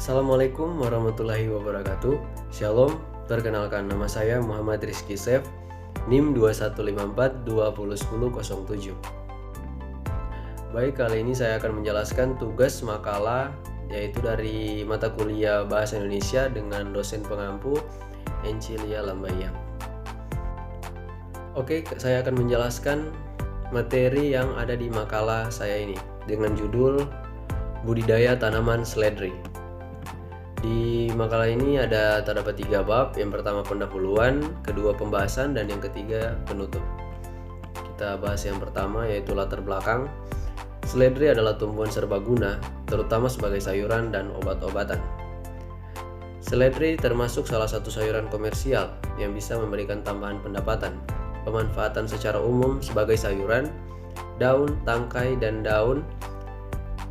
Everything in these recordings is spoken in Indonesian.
Assalamualaikum warahmatullahi wabarakatuh. Shalom, perkenalkan nama saya Muhammad Rizky Sef, NIM 2154201007. Baik, kali ini saya akan menjelaskan tugas makalah yaitu dari mata kuliah Bahasa Indonesia dengan dosen pengampu Encilia Lambayang. Oke, saya akan menjelaskan materi yang ada di makalah saya ini dengan judul Budidaya Tanaman Seledri. Di makalah ini terdapat 3 bab. Yang pertama pendahuluan, kedua pembahasan, dan yang ketiga penutup. Kita bahas yang pertama yaitu latar belakang. Seledri adalah tumbuhan serbaguna, terutama sebagai sayuran dan obat-obatan. Seledri termasuk salah satu sayuran komersial yang bisa memberikan tambahan pendapatan. Pemanfaatan secara umum sebagai sayuran, daun, tangkai, dan daun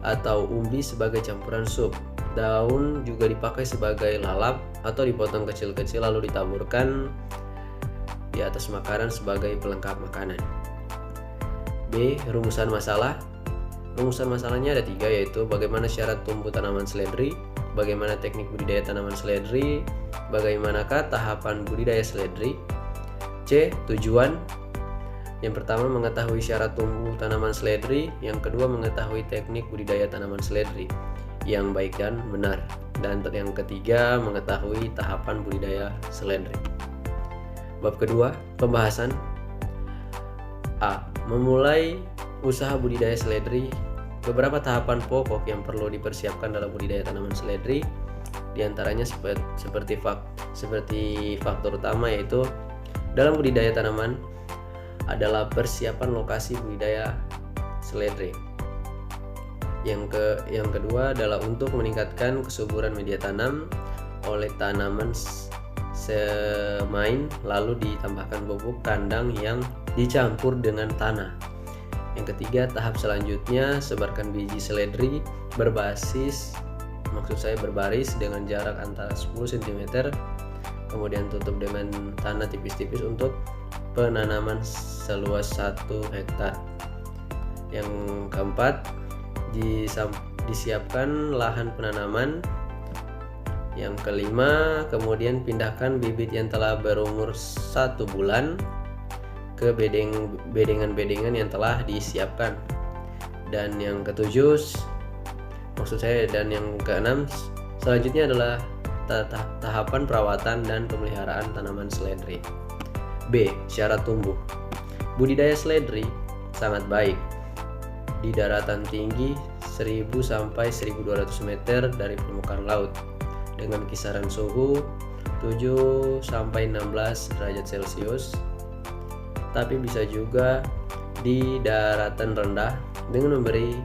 atau umbi sebagai campuran sup. Daun juga dipakai sebagai lalap atau dipotong kecil-kecil lalu ditaburkan di atas makanan sebagai pelengkap makanan. B. Rumusan masalah. Rumusan masalahnya ada 3, yaitu bagaimana syarat tumbuh tanaman seledri, bagaimana teknik budidaya tanaman seledri, bagaimanakah tahapan budidaya seledri. C. Tujuan. Yang pertama mengetahui syarat tumbuh tanaman seledri, yang kedua mengetahui teknik budidaya tanaman seledri yang baik dan benar, dan yang ketiga mengetahui tahapan budidaya seledri. Bab kedua, pembahasan. A. Memulai usaha budidaya seledri. Beberapa tahapan pokok yang perlu dipersiapkan dalam budidaya tanaman seledri, diantaranya seperti faktor utama, yaitu dalam budidaya tanaman adalah persiapan lokasi budidaya seledri. Yang kedua adalah untuk meningkatkan kesuburan media tanam oleh tanaman semain, lalu ditambahkan pupuk kandang yang dicampur dengan tanah. Yang ketiga, tahap selanjutnya sebarkan biji seledri berbaris dengan jarak antara 10 cm, kemudian tutup dengan tanah tipis-tipis untuk penanaman seluas 1 hektar. Yang keempat, disiapkan lahan penanaman. Yang kelima, kemudian pindahkan bibit yang telah berumur 1 bulan ke bedengan-bedengan yang telah disiapkan. Dan yang ketujuh, dan yang keenam, selanjutnya adalah tahapan perawatan dan pemeliharaan tanaman seledri. B. Syarat tumbuh. Budidaya seledri sangat baik di daratan tinggi 1000 sampai 1200 meter dari permukaan laut dengan kisaran suhu 7 sampai 16 derajat Celcius. Tapi bisa juga di daratan rendah dengan memberi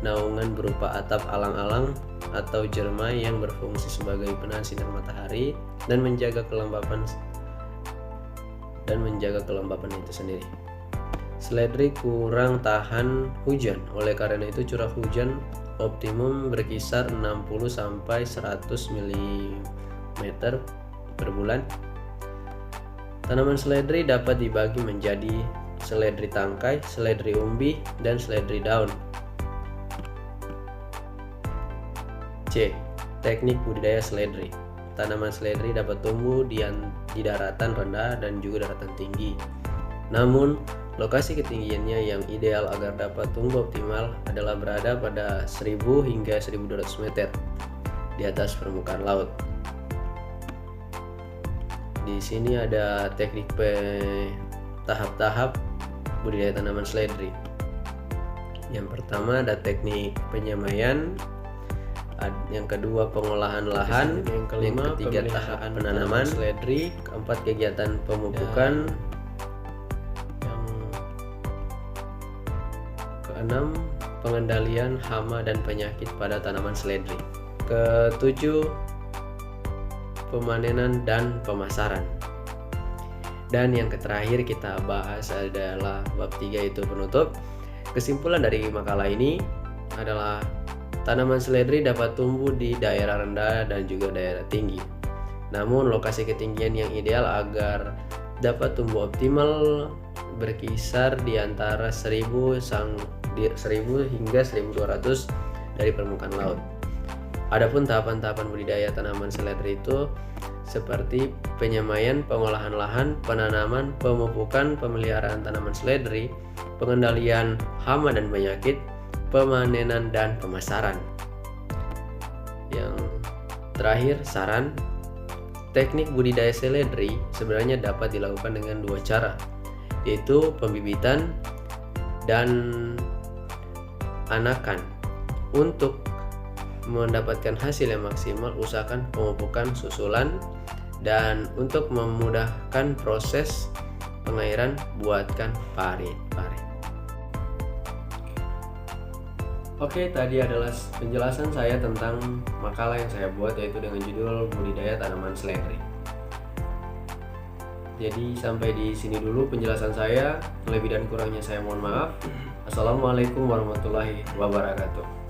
naungan berupa atap alang-alang atau jermai yang berfungsi sebagai penahan sinar matahari dan menjaga kelembapan itu sendiri. Seledri kurang tahan hujan, oleh karena itu curah hujan optimum berkisar 60 sampai 100 mm per bulan. Tanaman seledri dapat dibagi menjadi seledri tangkai, seledri umbi, dan seledri daun. C. Teknik budidaya seledri. Tanaman seledri dapat tumbuh di daratan rendah dan juga daratan tinggi. Namun, lokasi ketinggiannya yang ideal agar dapat tumbuh optimal adalah berada pada 1000 hingga 1200 meter di atas permukaan laut. Di sini ada teknik tahap-tahap budidaya tanaman seledri. Yang pertama ada teknik penyemaian, yang kedua pengolahan lahan, yang ketiga tahap penanaman seledri, keempat kegiatan pemupukan, yang keenam pengendalian hama dan penyakit pada tanaman seledri, ketujuh pemanenan dan pemasaran, dan yang terakhir kita bahas adalah bab 3 yaitu penutup. Kesimpulan dari makalah ini adalah tanaman seledri dapat tumbuh di daerah rendah dan juga daerah tinggi. Namun lokasi ketinggian yang ideal agar dapat tumbuh optimal berkisar di antara 1000 hingga 1200 dari permukaan laut. Adapun tahapan-tahapan budidaya tanaman seledri itu seperti penyemaian, pengolahan lahan, penanaman, pemupukan, pemeliharaan tanaman seledri, pengendalian hama dan penyakit, pemanenan dan pemasaran. Yang terakhir, saran. Teknik budidaya seledri sebenarnya dapat dilakukan dengan dua cara, yaitu pembibitan dan anakan. Untuk mendapatkan hasil yang maksimal, usahakan pemupukan susulan, dan untuk memudahkan proses pengairan, buatkan parit. Oke, tadi adalah penjelasan saya tentang makalah yang saya buat, yaitu dengan judul budidaya tanaman seledri. Jadi sampai di sini dulu penjelasan saya. Lebih dan kurangnya saya mohon maaf. Assalamualaikum warahmatullahi wabarakatuh.